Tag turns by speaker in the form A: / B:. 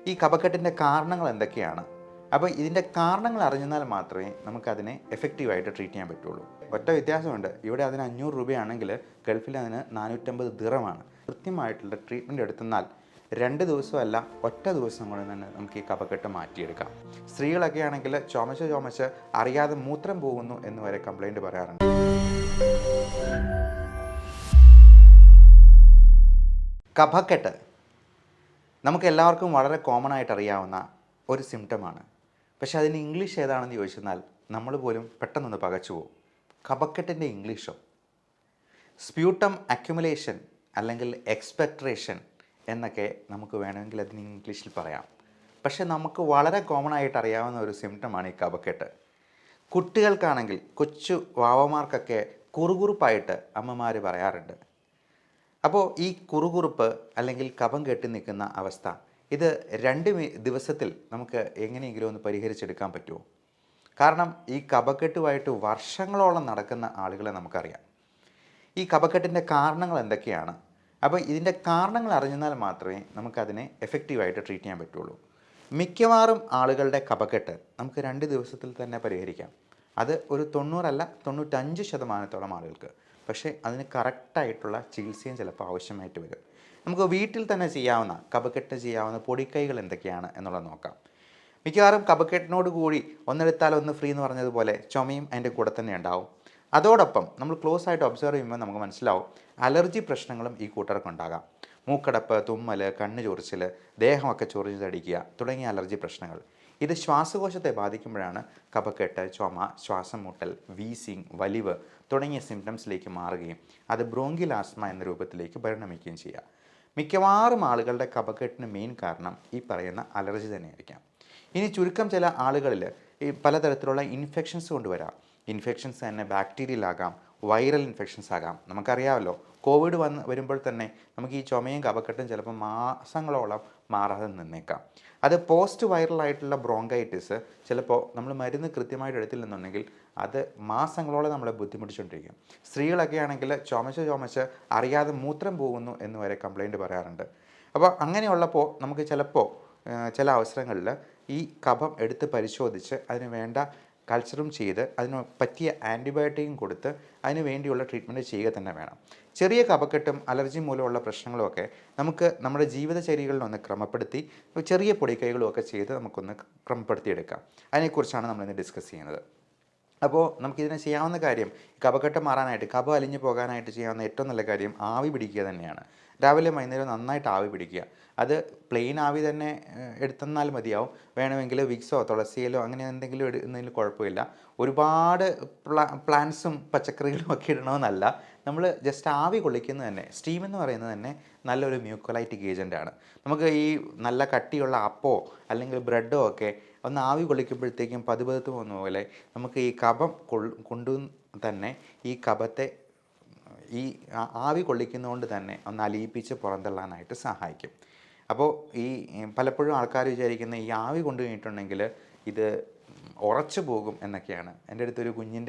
A: ഈ കഫക്കെട്ടിൻ്റെ കാരണങ്ങൾ എന്തൊക്കെയാണ്? അപ്പോൾ ഇതിൻ്റെ കാരണങ്ങൾ അറിഞ്ഞാൽ മാത്രമേ നമുക്കതിനെ എഫക്റ്റീവായിട്ട് ട്രീറ്റ് ചെയ്യാൻ പറ്റുള്ളൂ. ഒറ്റ വ്യത്യാസമുണ്ട്. ഇവിടെ അതിന് 500 രൂപയാണെങ്കിൽ ഗൾഫിൽ അതിന് 450 ദിറമാണ്. കൃത്യമായിട്ടുള്ള ട്രീറ്റ്മെൻറ്റ് എടുത്തെന്നാൽ 2 ദിവസമല്ല, ഒറ്റ ദിവസം കൊണ്ട് തന്നെ നമുക്ക് ഈ കഫക്കെട്ട് മാറ്റിയെടുക്കാം. സ്ത്രീകളൊക്കെ ആണെങ്കിൽ ചുമച്ച് അറിയാതെ മൂത്രം പോകുന്നു എന്ന് വരെ കംപ്ലൈൻറ്റ് പറയാറുണ്ട്. കഫക്കെട്ട് നമുക്ക് എല്ലാവർക്കും വളരെ കോമൺ ആയിട്ട് അറിയാവുന്ന ഒരു സിംറ്റമാണ്. പക്ഷേ അതിന് ഇംഗ്ലീഷ് ഏതാണെന്ന് ചോദിച്ചെന്നാൽ നമ്മൾ പോലും പെട്ടെന്നൊന്ന് പകച്ചു പോകും. കഫക്കെട്ടിൻ്റെ ഇംഗ്ലീഷോ സ്പ്യൂട്ടം അക്യുമുലേഷൻ അല്ലെങ്കിൽ എക്സ്പെക്ട്രേഷൻ എന്നൊക്കെ നമുക്ക് വേണമെങ്കിൽ അതിന് ഇംഗ്ലീഷിൽ പറയാം. പക്ഷേ നമുക്ക് വളരെ കോമൺ ആയിട്ട് അറിയാവുന്ന ഒരു സിംറ്റമാണ് ഈ കഫക്കെട്ട്. കുട്ടികൾക്കാണെങ്കിൽ കൊച്ചു വാവമാർക്കൊക്കെ കുറുകുറുപ്പായിട്ട് അമ്മമാർ പറയാറുണ്ട്. അപ്പോൾ ഈ കുറുകുറുപ്പ് അല്ലെങ്കിൽ കഫം കെട്ടി നിൽക്കുന്ന അവസ്ഥ ഇത് 2 ദിവസത്തിൽ നമുക്ക് എങ്ങനെയെങ്കിലും ഒന്ന് പരിഹരിച്ചെടുക്കാൻ പറ്റുമോ? കാരണം ഈ കഫക്കെട്ടുമായിട്ട് വർഷങ്ങളോളം നടക്കുന്ന ആളുകളെ നമുക്കറിയാം. ഈ കഫക്കെട്ടിൻ്റെ കാരണങ്ങൾ എന്തൊക്കെയാണ്? അപ്പോൾ ഇതിൻ്റെ കാരണങ്ങൾ അറിഞ്ഞാൽ മാത്രമേ നമുക്കതിനെ എഫക്റ്റീവായിട്ട് ട്രീറ്റ് ചെയ്യാൻ പറ്റുള്ളൂ. മിക്കവാറും ആളുകളുടെ കഫക്കെട്ട് നമുക്ക് 2 ദിവസത്തിൽ തന്നെ പരിഹരിക്കാം. അത് ഒരു 90 അല്ല 95% ആളുകൾക്ക്. പക്ഷേ അതിന് കറക്റ്റായിട്ടുള്ള ചികിത്സയും ചിലപ്പോൾ ആവശ്യമായിട്ട് വരും. നമുക്ക് വീട്ടിൽ തന്നെ ചെയ്യാവുന്ന കഫക്കെട്ട് ചെയ്യാവുന്ന പൊടിക്കൈകൾ എന്തൊക്കെയാണ് എന്നുള്ളത് നോക്കാം. മിക്കവാറും കഫക്കെട്ടിനോട് കൂടി ഒന്നെടുത്താൽ ഒന്ന് ഫ്രീ എന്ന് പറഞ്ഞതുപോലെ ചുമയും അതിൻ്റെ കൂടെ തന്നെ ഉണ്ടാവും. അതോടൊപ്പം നമ്മൾ ക്ലോസ് ആയിട്ട് ഒബ്സർവ് ചെയ്യുമ്പോൾ നമുക്ക് മനസ്സിലാവും അലർജി പ്രശ്നങ്ങളും ഈ കൂട്ടർക്കുണ്ടാകാം. മൂക്കടപ്പ്, തുമ്മൽ, കണ്ണ് ചൊറിച്ചിൽ, ദേഹമൊക്കെ ചൊറിഞ്ഞടിക്കുക തുടങ്ങിയ അലർജി പ്രശ്നങ്ങൾ. ഇത് ശ്വാസകോശത്തെ ബാധിക്കുമ്പോഴാണ് കഫക്കെട്ട്, ചുമ, ശ്വാസം മുട്ടൽ, വീസിങ്, വലിവ് തുടങ്ങിയ സിംറ്റംസിലേക്ക് മാറുകയും അത് ബ്രോങ്കിയൽ ആസ്മ എന്ന രൂപത്തിലേക്ക് പരിണമിക്കുകയും ചെയ്യുക. മിക്കവാറും ആളുകളുടെ കഫക്കെട്ടിന് മെയിൻ കാരണം ഈ പറയുന്ന അലർജി തന്നെയായിരിക്കാം. ഇനി ചുരുക്കം ചില ആളുകളിൽ ഈ പലതരത്തിലുള്ള ഇൻഫെക്ഷൻസ് കൊണ്ടുവരാം. ഇൻഫെക്ഷൻസ് തന്നെ ബാക്ടീരിയൽ ആകാം, വൈറൽ ഇൻഫെക്ഷൻസ് ആകാം. നമുക്കറിയാമല്ലോ, കോവിഡ് വരുമ്പോൾ തന്നെ നമുക്ക് ഈ ചുമയും കഫക്കെട്ടും ചിലപ്പോൾ മാസങ്ങളോളം മാറാതെ നിന്നേക്കാം. അത് പോസ്റ്റ് വൈറലായിട്ടുള്ള ബ്രോങ്കൈറ്റിസ് ചിലപ്പോൾ നമ്മൾ മരുന്ന് കൃത്യമായിട്ട് എടുത്തില്ലെന്നുണ്ടെങ്കിൽ അത് മാസങ്ങളോളം നമ്മളെ ബുദ്ധിമുട്ടിച്ചുകൊണ്ടിരിക്കും. സ്ത്രീകളൊക്കെ ആണെങ്കിൽ ചുമച്ച് അറിയാതെ മൂത്രം പോകുന്നു എന്ന് വരെ കംപ്ലൈൻറ്റ് പറയാറുണ്ട്. അപ്പോൾ അങ്ങനെയുള്ളപ്പോൾ നമുക്ക് ചിലപ്പോൾ ചില അവസരങ്ങളിൽ ഈ കഫം എടുത്ത് പരിശോധിച്ച് അതിന് വേണ്ട കൾച്ചറും ചെയ്ത് അതിന് പറ്റിയ ആൻറ്റിബയോട്ടിക്കും കൊടുത്ത് അതിന് വേണ്ടിയുള്ള ട്രീറ്റ്മെൻറ്റ് ചെയ്യുക തന്നെ വേണം. ചെറിയ കഫക്കെട്ടും അലർജി മൂലമുള്ള പ്രശ്നങ്ങളുമൊക്കെ നമുക്ക് നമ്മുടെ ജീവിതചര്യകളിലൊന്ന് ക്രമപ്പെടുത്തി ചെറിയ പൊടിക്കൈകളുമൊക്കെ ചെയ്ത് നമുക്കൊന്ന് ക്രമപ്പെടുത്തിയെടുക്കാം. അതിനെക്കുറിച്ചാണ് നമ്മളിന്ന് ഡിസ്കസ് ചെയ്യുന്നത്. അപ്പോൾ നമുക്കിതിനെ ചെയ്യാവുന്ന കാര്യം, കഫക്കെട്ട് മാറാനായിട്ട്, കഫം അലിഞ്ഞു പോകാനായിട്ട് ചെയ്യാവുന്ന ഏറ്റവും നല്ല കാര്യം ആവി പിടിക്കുക തന്നെയാണ്. രാവിലെ വൈകുന്നേരം നന്നായിട്ട് ആവി പിടിക്കുക. അത് പ്ലെയിൻ ആവി തന്നെ എടുത്തെന്നാൽ മതിയാവും. വേണമെങ്കിൽ വിക്സോ തുളസിയിലോ അങ്ങനെ എന്തെങ്കിലും ഇടുന്നതിൽ കുഴപ്പമില്ല. ഒരുപാട് പ്ലാന്റ്സും പച്ചക്കറികളും ഒക്കെ ഇടണമെന്നല്ല. നമ്മൾ ജസ്റ്റ് ആവി കൊള്ളിക്കുന്നത് തന്നെ, സ്റ്റീം എന്ന് പറയുന്നത് തന്നെ നല്ലൊരു മ്യൂക്കോലൈറ്റിക് ഏജൻ്റാണ്. നമുക്ക് ഈ നല്ല കട്ടിയുള്ള അപ്പോ അല്ലെങ്കിൽ ബ്രെഡോ ഒക്കെ ഒന്ന് ആവി കൊള്ളിക്കുമ്പോഴത്തേക്കും പതുപതുത്ത് പോകുന്ന പോലെ നമുക്ക് ഈ കഫം കൊണ്ടു തന്നെ ഈ കഫത്തെ ഈ ആവി കൊള്ളിക്കുന്നതുകൊണ്ട് തന്നെ ഒന്ന് അലിയിപ്പിച്ച് പുറന്തള്ളാനായിട്ട് സഹായിക്കും. അപ്പോൾ ഈ പലപ്പോഴും ആൾക്കാർ വിചാരിക്കുന്ന ഈ ആവി കൊണ്ടു കഴിഞ്ഞിട്ടുണ്ടെങ്കിൽ ഇത് ഉറച്ചു പോകും എന്നൊക്കെയാണ്. എൻ്റെ അടുത്തൊരു കുഞ്ഞിൻ്റെ